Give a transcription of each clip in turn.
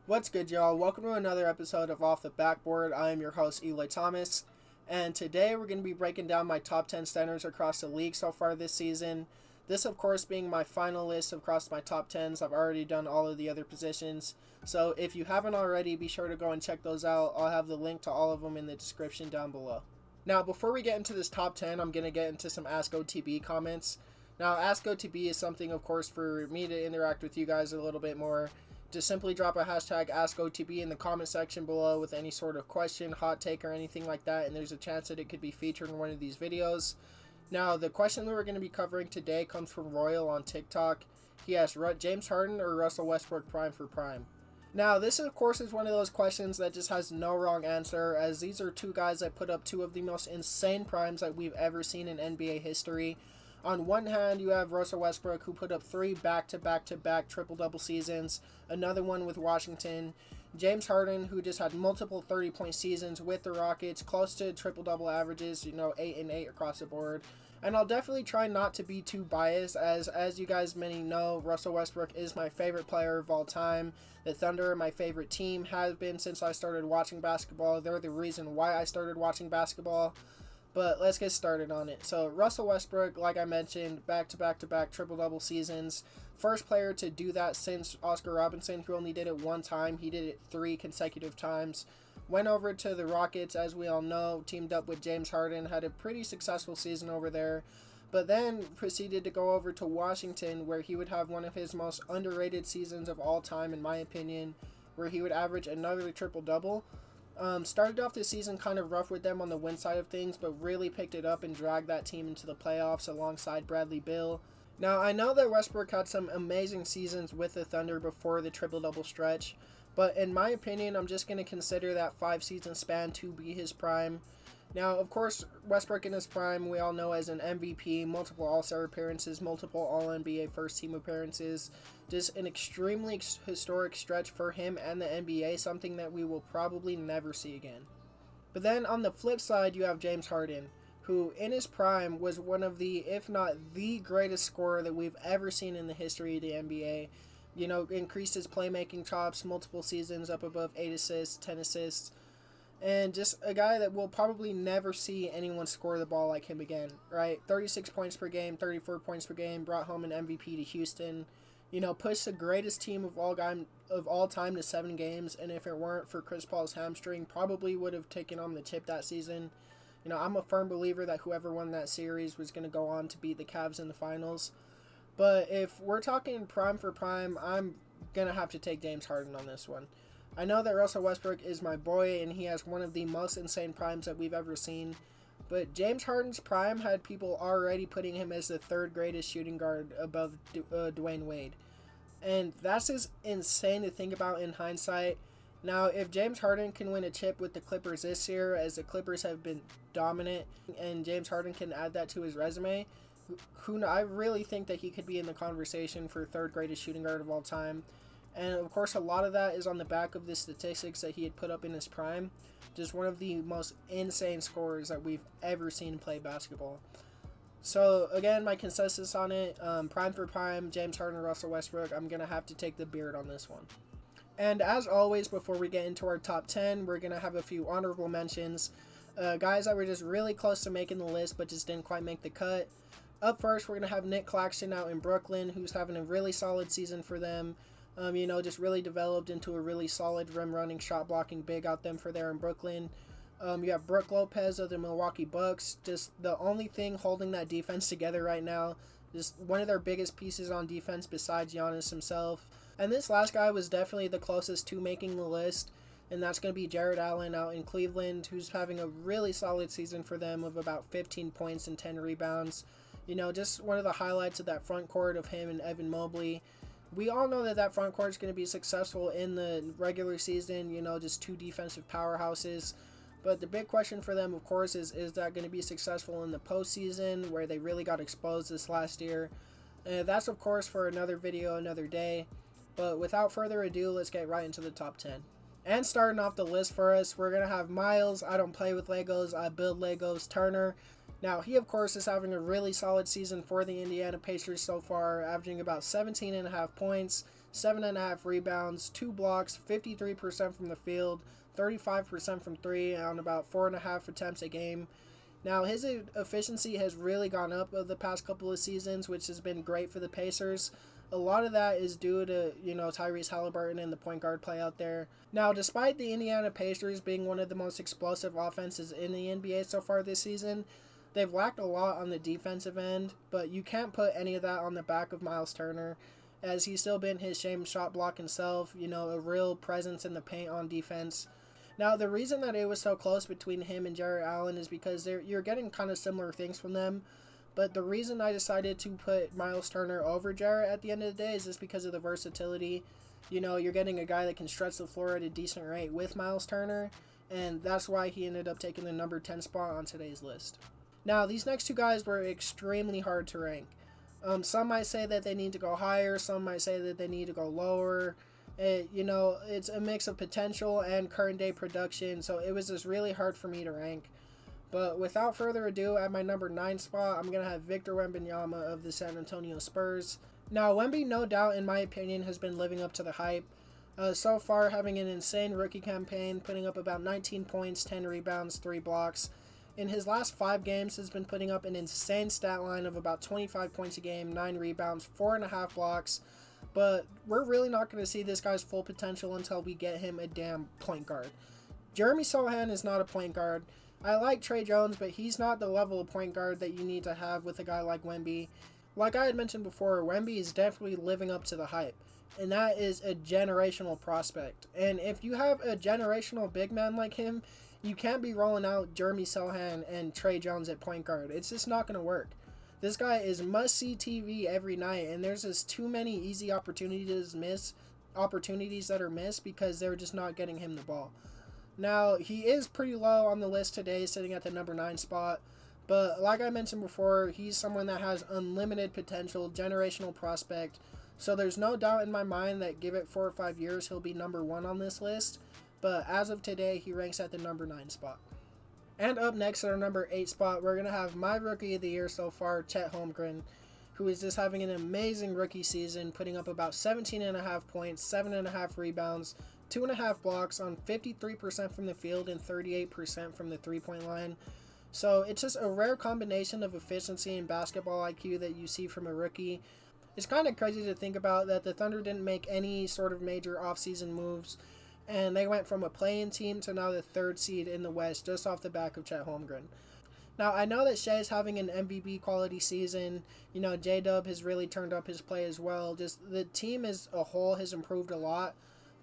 What's good, y'all? Welcome to another episode of Off the Backboard. I am your host, Eloy Thomas, and today we're going to be breaking down my top 10 centers across the league so far this season. This, of course, being my final list across my top 10s. I've already done all of the other positions, so if you haven't already, be sure to go and check those out. I'll have the link to all of them in the description down below. Now, before we get into this top 10, I'm going to get into some Ask OTB comments. Now, Ask OTB is something, of course, for me to interact with you guys a little bit more. Just simply drop a hashtag AskOTB in the comment section below with any sort of question, hot take, or anything like that, and there's a chance that it could be featured in one of these videos. Now, the question that we're going to be covering today comes from Royal on TikTok. He asked, James Harden or Russell Westbrook prime for prime? Now, this, of course, is one of those questions that just has no wrong answer, as these are two guys that put up two of the most insane primes that we've ever seen in NBA history. On one hand, you have Russell Westbrook, who put up 3 back-to-back triple-double seasons, another one with Washington. James Harden, who just had multiple 30-point seasons with the Rockets, close to triple-double averages, 8 and 8 across the board. And I'll definitely try not to be too biased, as you guys many know, Russell Westbrook is my favorite player of all time. The Thunder are my favorite team, has been since I started watching basketball. They're the reason why I started watching basketball. But let's get started on it. So Russell Westbrook, like I mentioned, back-to-back triple-double seasons. First player to do that since Oscar Robinson, who only did it one time. He did it 3 consecutive times. Went over to the Rockets, as we all know, teamed up with James Harden, had a pretty successful season over there. But then proceeded to go over to Washington, where he would have one of his most underrated seasons of all time, in my opinion, where he would average another triple-double. Started off the season kind of rough with them on the win side of things, but really picked it up and dragged that team into the playoffs alongside Bradley Beal. Now, I know that Westbrook had some amazing seasons with the Thunder before the triple-double stretch, but in my opinion, I'm just going to consider that 5-season span to be his prime. Now, of course, Westbrook in his prime, we all know as an MVP, multiple All-Star appearances, multiple All-NBA first-team appearances. Just an extremely historic stretch for him and the NBA, something that we will probably never see again. But then on the flip side, you have James Harden, who in his prime was one of the, if not the greatest scorer that we've ever seen in the history of the NBA. Increased his playmaking chops, multiple seasons up above 8 assists, 10 assists. And just a guy that will probably never see anyone score the ball like him again, right? 36 points per game, 34 points per game, brought home an MVP to Houston. Pushed the greatest team of all time to 7 games, and if it weren't for Chris Paul's hamstring, probably would have taken on the chip that season. I'm a firm believer that whoever won that series was going to go on to beat the Cavs in the finals. But if we're talking prime for prime, I'm going to have to take James Harden on this one. I know that Russell Westbrook is my boy, and he has one of the most insane primes that we've ever seen. But James Harden's prime had people already putting him as the 3rd greatest shooting guard above Dwayne Wade. And that's just insane to think about in hindsight. Now, if James Harden can win a chip with the Clippers this year, as the Clippers have been dominant, and James Harden can add that to his resume, I really think that he could be in the conversation for 3rd greatest shooting guard of all time. And of course, a lot of that is on the back of the statistics that he had put up in his prime. Just one of the most insane scorers that we've ever seen play basketball. So again, my consensus on it, prime for prime, James Harden, Russell Westbrook, I'm going to have to take the beard on this one. And as always, before we get into our top 10, we're going to have a few honorable mentions. Guys that were just really close to making the list but just didn't quite make the cut. Up first, we're going to have Nick Claxton out in Brooklyn, who's having a really solid season for them. Just really developed into a really solid rim-running, shot-blocking big out them for there in Brooklyn. You have Brook Lopez of the Milwaukee Bucks, just the only thing holding that defense together right now. Just one of their biggest pieces on defense besides Giannis himself. And this last guy was definitely the closest to making the list, and that's going to be Jared Allen out in Cleveland, who's having a really solid season for them of about 15 points and 10 rebounds. Just one of the highlights of that front court of him and Evan Mobley. We all know that front court is going to be successful in the regular season, just 2 defensive powerhouses. But the big question for them, of course, is that going to be successful in the postseason, where they really got exposed this last year? That's, of course, for another video, another day. But without further ado, let's get right into the top 10. And starting off the list for us, we're going to have Miles. I don't play with Legos, I build Legos. Turner. Now, he, of course, is having a really solid season for the Indiana Pacers so far, averaging about 17.5 points, 7.5 rebounds, 2 blocks, 53% from the field, 35% from 3 on about 4.5 attempts a game. Now, his efficiency has really gone up over the past couple of seasons, which has been great for the Pacers. A lot of that is due to, Tyrese Halliburton and the point guard play out there. Now, despite the Indiana Pacers being one of the most explosive offenses in the NBA so far this season, they've lacked a lot on the defensive end, but you can't put any of that on the back of Miles Turner, as he's still been his same shot block himself, a real presence in the paint on defense. Now, the reason that it was so close between him and Jarrett Allen is because you're getting kind of similar things from them. But the reason I decided to put Miles Turner over Jarrett at the end of the day is just because of the versatility. You're getting a guy that can stretch the floor at a decent rate with Miles Turner, and that's why he ended up taking the number 10 spot on today's list. Now, these next two guys were extremely hard to rank. Some might say that they need to go higher, some might say that they need to go lower. It's a mix of potential and current day production, so it was just really hard for me to rank. But without further ado, at my number 9 spot, I'm going to have Victor Wembanyama of the San Antonio Spurs. Now, Wemby, no doubt, in my opinion, has been living up to the hype. So far, having an insane rookie campaign, putting up about 19 points, 10 rebounds, 3 blocks. In his last 5 games, has been putting up an insane stat line of about 25 points a game, 9 rebounds, 4.5 blocks. But we're really not going to see this guy's full potential until we get him a damn point guard. Jeremy Sohan is not a point guard. I like Trey Jones, but he's not the level of point guard that you need to have with a guy like Wemby. Like I had mentioned before, Wemby is definitely living up to the hype, and that is a generational prospect. And if you have a generational big man like him, you can't be rolling out Jeremy Sohan and Trey Jones at point guard. It's just not going to work. This guy is must-see TV every night, and there's just too many easy opportunities that are missed because they're just not getting him the ball. Now, he is pretty low on the list today, sitting at the number 9 spot. But like I mentioned before, he's someone that has unlimited potential, generational prospect. So there's no doubt in my mind that give it 4 or 5 years, he'll be number 1 on this list. But as of today, he ranks at the number 9 spot. And up next at our number 8 spot, we're going to have my rookie of the year so far, Chet Holmgren, who is just having an amazing rookie season, putting up about 17.5 points, 7.5 rebounds, 2.5 blocks on 53% from the field and 38% from the three-point line. So it's just a rare combination of efficiency and basketball IQ that you see from a rookie. It's kind of crazy to think about that the Thunder didn't make any sort of major offseason moves, and they went from a play-in team to now the 3rd seed in the West just off the back of Chet Holmgren. Now, I know that Shai's having an MVP quality season. J-Dub has really turned up his play as well. Just the team as a whole has improved a lot.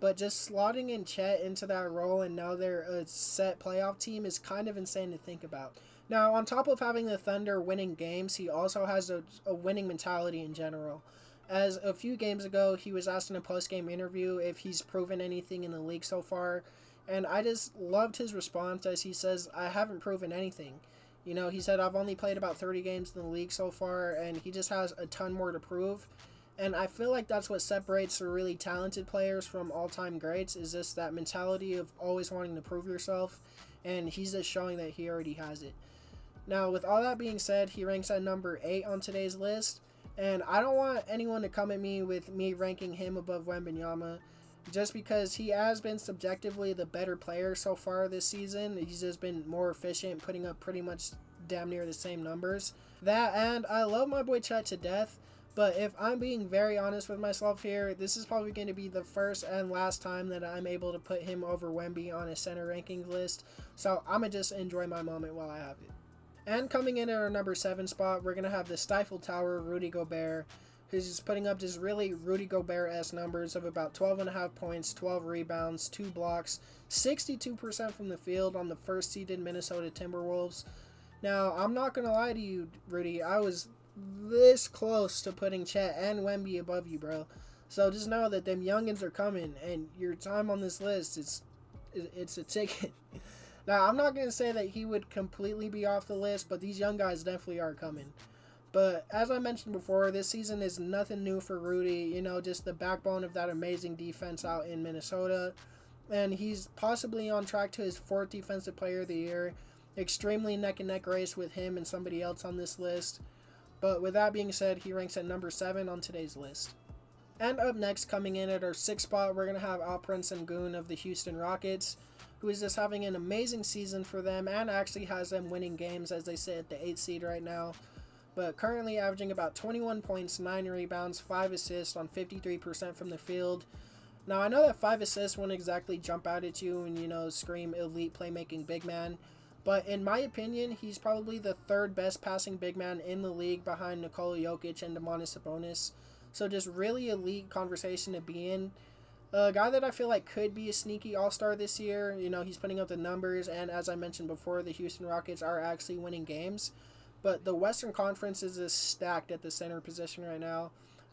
But just slotting in Chet into that role and now they're a set playoff team is kind of insane to think about. Now, on top of having the Thunder winning games, he also has a winning mentality in general. As a few games ago, he was asked in a post-game interview if he's proven anything in the league so far. And I just loved his response as he says, I haven't proven anything. He said, I've only played about 30 games in the league so far, and he just has a ton more to prove. And I feel like that's what separates the really talented players from all-time greats, is just that mentality of always wanting to prove yourself, and he's just showing that he already has it. Now, with all that being said, he ranks at number 8 on today's list, and I don't want anyone to come at me with me ranking him above Wembanyama, just because he has been subjectively the better player so far this season. He's just been more efficient, putting up pretty much damn near the same numbers. That, and I love my boy Chet to death, but if I'm being very honest with myself here, this is probably going to be the first and last time that I'm able to put him over Wemby on a center rankings list, so I'm going to just enjoy my moment while I have it. And coming in at our number 7 spot, we're going to have the Stifle Tower, Rudy Gobert, who's just putting up just really Rudy Gobert-esque numbers of about 12.5 points, 12 rebounds, 2 blocks, 62% from the field on the first-seeded Minnesota Timberwolves. Now, I'm not going to lie to you, Rudy, I was this close to putting Chet and Wemby above you, bro. So just know that them youngins are coming, and your time on this list, it's a ticket. Now, I'm not going to say that he would completely be off the list, but these young guys definitely are coming. But as I mentioned before, this season is nothing new for Rudy. Just the backbone of that amazing defense out in Minnesota. And he's possibly on track to his 4th Defensive Player of the Year. Extremely neck-and-neck race with him and somebody else on this list. But with that being said, he ranks at number 7 on today's list. And up next, coming in at our 6th spot, we're going to have Alperen Sengun of the Houston Rockets, who is just having an amazing season for them and actually has them winning games as they sit at the 8th seed right now. But currently averaging about 21 points, 9 rebounds, 5 assists on 53% from the field. Now, I know that 5 assists won't exactly jump out at you and, scream elite playmaking big man. But in my opinion, he's probably the 3rd best passing big man in the league behind Nikola Jokic and Domantas Sabonis. So just really elite conversation to be in. A guy that I feel like could be a sneaky all-star this year. He's putting up the numbers, and as I mentioned before, the Houston Rockets are actually winning games. But the Western Conference is just stacked at the center position right now.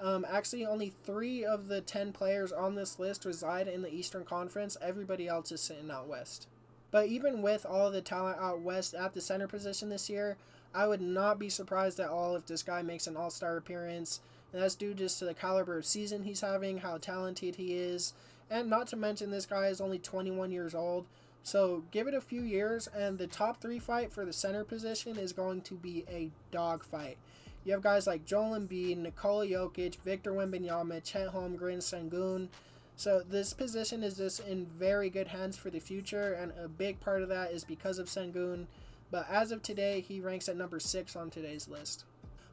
Actually, only 3 of the 10 players on this list reside in the Eastern Conference. Everybody else is sitting out west. But even with all of the talent out west at the center position this year, I would not be surprised at all if this guy makes an all-star appearance. And that's due just to the caliber of season he's having, how talented he is, and not to mention this guy is only 21 years old. So give it a few years, and the top 3 fight for the center position is going to be a dogfight. You have guys like Joel Embiid, Nikola Jokic, Victor Wembanyama, Chet Holmgren, Sengun. So this position is just in very good hands for the future, and a big part of that is because of Sengun. But as of today, he ranks at number 6 on today's list.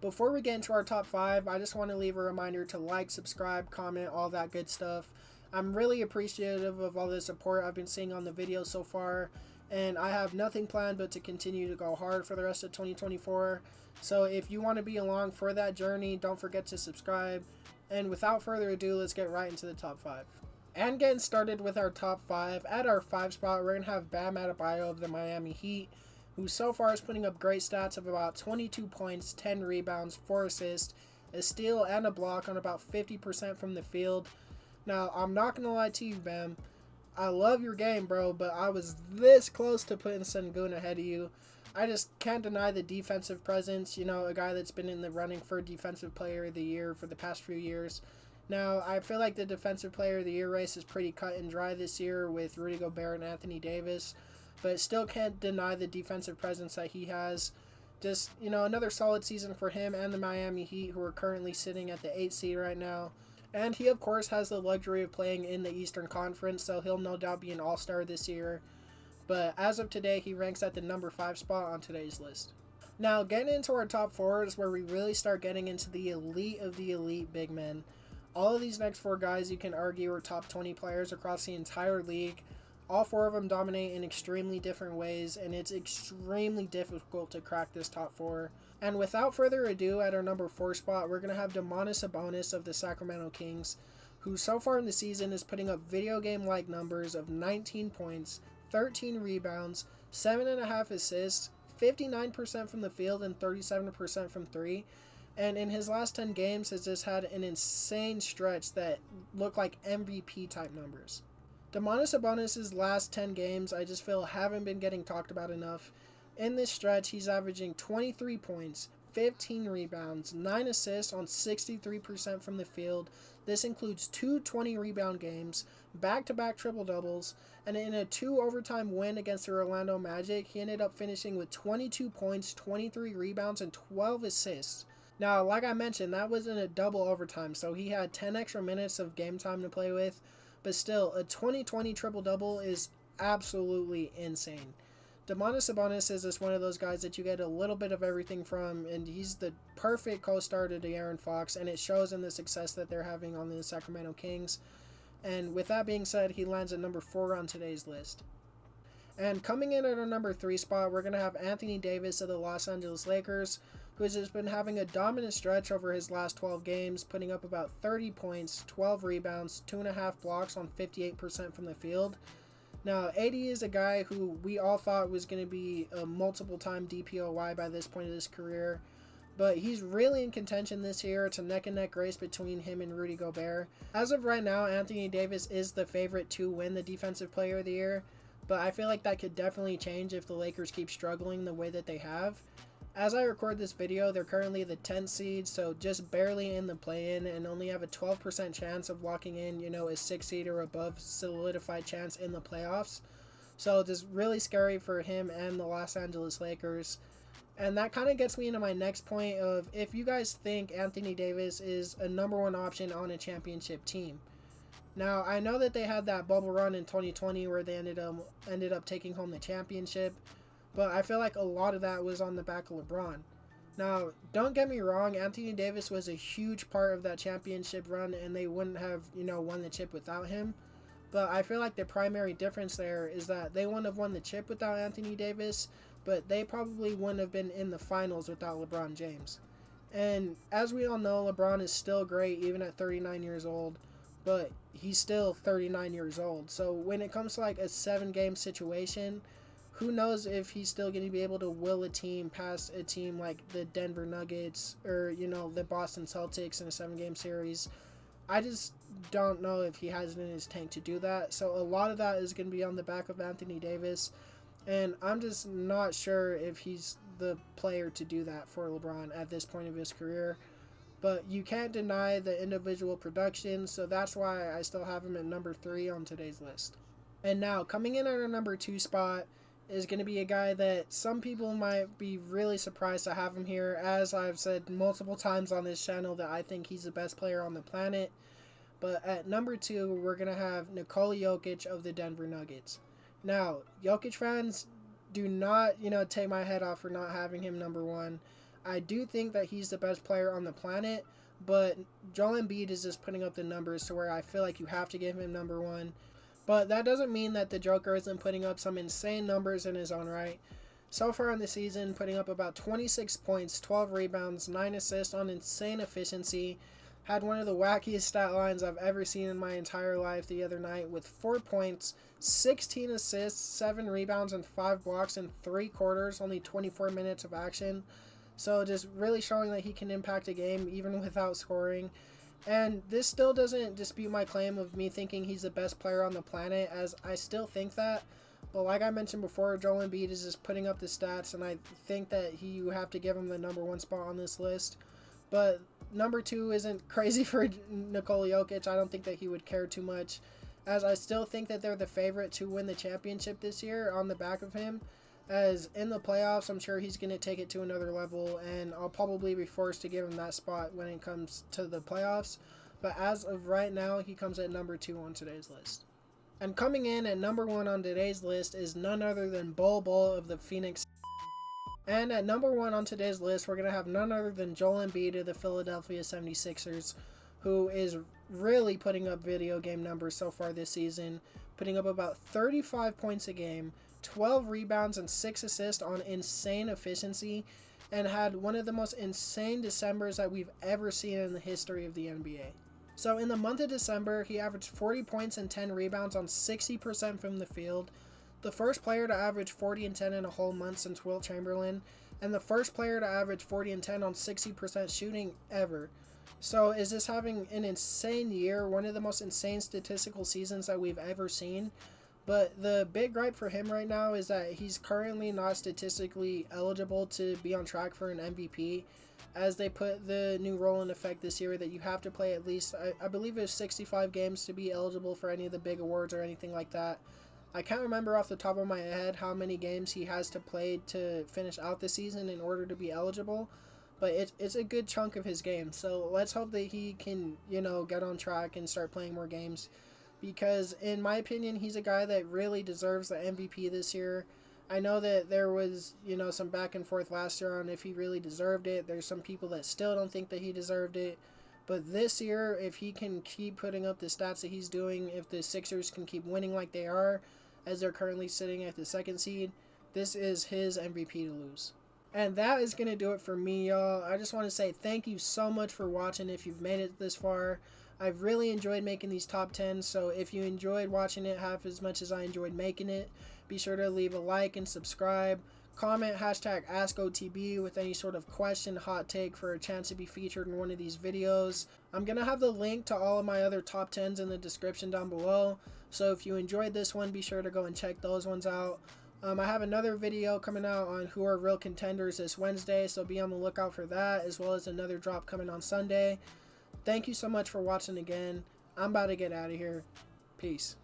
Before we get into our top 5, I just want to leave a reminder to like, subscribe, comment, all that good stuff. I'm really appreciative of all the support I've been seeing on the videos so far, and I have nothing planned but to continue to go hard for the rest of 2024. So if you want to be along for that journey, don't forget to subscribe. And without further ado, let's get right into the top 5. And getting started with our top 5, at our 5 spot, we're going to have Bam Adebayo of the Miami Heat, who so far is putting up great stats of about 22 points, 10 rebounds, 4 assists, a steal, and a block on about 50% from the field. Now, I'm not going to lie to you, Bam. I love your game, bro, but I was this close to putting Sengun ahead of you. I just can't deny the defensive presence. A guy that's been in the running for Defensive Player of the Year for the past few years. Now, I feel like the Defensive Player of the Year race is pretty cut and dry this year with Rudy Gobert and Anthony Davis, but still can't deny the defensive presence that he has. Just, another solid season for him and the Miami Heat, who are currently sitting at the 8th seed right now. And he, of course, has the luxury of playing in the Eastern Conference, so he'll no doubt be an all-star this year. But as of today, he ranks at the number 5 spot on today's list. Now, getting into our top 4 is where we really start getting into the elite of the elite big men. All of these next 4 guys you can argue are top 20 players across the entire league. All 4 of them dominate in extremely different ways, and it's extremely difficult to crack this top 4. And without further ado, at our number 4 spot, we're going to have Domantas Sabonis of the Sacramento Kings, who so far in the season is putting up video game-like numbers of 19 points, 13 rebounds, 7.5 assists, 59% from the field, and 37% from 3. And in his last 10 games has just had an insane stretch that look like MVP type numbers. Domantas Sabonis' last 10 games I just feel haven't been getting talked about enough. In this stretch, he's averaging 23 points, 15 rebounds, 9 assists on 63% from the field. This includes 2 20-rebound games, back-to-back triple-doubles, and in a 2 overtime win against the Orlando Magic, he ended up finishing with 22 points, 23 rebounds, and 12 assists. Now, like I mentioned, that was in a double overtime, so he had 10 extra minutes of game time to play with. But still, a 20-20 triple-double is absolutely insane. Domantas Sabonis is just one of those guys that you get a little bit of everything from, and he's the perfect co-star to De'Aaron Fox, and it shows in the success that they're having on the Sacramento Kings. And with that being said, he lands at number 4 on today's list. And coming in at our number 3 spot, we're going to have Anthony Davis of the Los Angeles Lakers, who has just been having a dominant stretch over his last 12 games, putting up about 30 points, 12 rebounds, 2.5 blocks on 58% from the field. Now, AD is a guy who we all thought was going to be a multiple-time DPOY by this point of his career, but he's really in contention this year. It's a neck-and-neck race between him and Rudy Gobert. As of right now, Anthony Davis is the favorite to win the Defensive Player of the Year, but I feel like that could definitely change if the Lakers keep struggling the way that they have. As I record this video, they're currently the 10th seed, so just barely in the play-in, and only have a 12% chance of locking in, a 6 seed or above solidified chance in the playoffs. So it's really scary for him and the Los Angeles Lakers. And that kind of gets me into my next point of if you guys think Anthony Davis is a number one option on a championship team. Now, I know that they had that bubble run in 2020 where they ended up taking home the championship, but I feel like a lot of that was on the back of LeBron. Now, don't get me wrong, Anthony Davis was a huge part of that championship run, and they wouldn't have, won the chip without him. But I feel like the primary difference there is that they wouldn't have won the chip without Anthony Davis, but they probably wouldn't have been in the finals without LeBron James. And as we all know, LeBron is still great even at 39 years old, but he's still 39 years old. So when it comes to like a 7-game situation, who knows if he's still going to be able to will a team past a team like the Denver Nuggets or, the Boston Celtics in a 7-game series. I just don't know if he has it in his tank to do that. So a lot of that is going to be on the back of Anthony Davis. And I'm just not sure if he's the player to do that for LeBron at this point of his career. But you can't deny the individual production, so that's why I still have him at number 3 on today's list. And now, coming in at our number 2 spot is going to be a guy that some people might be really surprised to have him here, as I've said multiple times on this channel that I think he's the best player on the planet. But at number 2, we're going to have Nikola Jokic of the Denver Nuggets. Now, Jokic fans, do not, take my head off for not having him number 1. I do think that he's the best player on the planet, but Joel Embiid is just putting up the numbers to where I feel like you have to give him number 1. But that doesn't mean that the Joker isn't putting up some insane numbers in his own right. So far in the season, putting up about 26 points, 12 rebounds, 9 assists on insane efficiency. Had one of the wackiest stat lines I've ever seen in my entire life the other night with 4 points, 16 assists, 7 rebounds, and 5 blocks in 3 quarters, only 24 minutes of action. So just really showing that he can impact a game even without scoring. And this still doesn't dispute my claim of me thinking he's the best player on the planet, as I still think that. But like I mentioned before, Joel Embiid is just putting up the stats, and I think that you have to give him the number 1 spot on this list. But number 2 isn't crazy for Nikola Jokic. I don't think that he would care too much, as I still think that they're the favorite to win the championship this year on the back of him. As in the playoffs, I'm sure he's going to take it to another level, and I'll probably be forced to give him that spot when it comes to the playoffs. But as of right now, he comes at number 2 on today's list. And coming in at number 1 on today's list is none other than Bol Bol of the Phoenix. And at number 1 on today's list, we're going to have none other than Joel Embiid of the Philadelphia 76ers, who is really putting up video game numbers so far this season, putting up about 35 points a game, 12 rebounds, and 6 assists on insane efficiency, and had one of the most insane Decembers that we've ever seen in the history of the NBA. So in the month of December, he averaged 40 points and 10 rebounds on 60% from the field, the first player to average 40 and 10 in a whole month since Wilt Chamberlain, and the first player to average 40 and 10 on 60% shooting ever. So is this having an insane year, one of the most insane statistical seasons that we've ever seen? But the big gripe for him right now is that he's currently not statistically eligible to be on track for an MVP, as they put the new rule in effect this year that you have to play at least, I believe it's 65 games to be eligible for any of the big awards or anything like that. I can't remember off the top of my head how many games he has to play to finish out the season in order to be eligible, but it's a good chunk of his game. So let's hope that he can, get on track and start playing more games. Because in my opinion, he's a guy that really deserves the MVP this year. I know that there was, some back and forth last year on if he really deserved it. There's some people that still don't think that he deserved it. But this year, if he can keep putting up the stats that he's doing, if the Sixers can keep winning like they are, as they're currently sitting at the 2nd seed, this is his MVP to lose. And that is going to do it for me, y'all. I just want to say thank you so much for watching if you've made it this far. I've really enjoyed making these top 10, so if you enjoyed watching it half as much as I enjoyed making it, be sure to leave a like and subscribe. Comment hashtag AskOTB with any sort of question, hot take for a chance to be featured in one of these videos. I'm going to have the link to all of my other top 10s in the description down below, so if you enjoyed this one, be sure to go and check those ones out. I have another video coming out on who are real contenders this Wednesday, so be on the lookout for that, as well as another drop coming on Sunday. Thank you so much for watching again. I'm about to get out of here. Peace.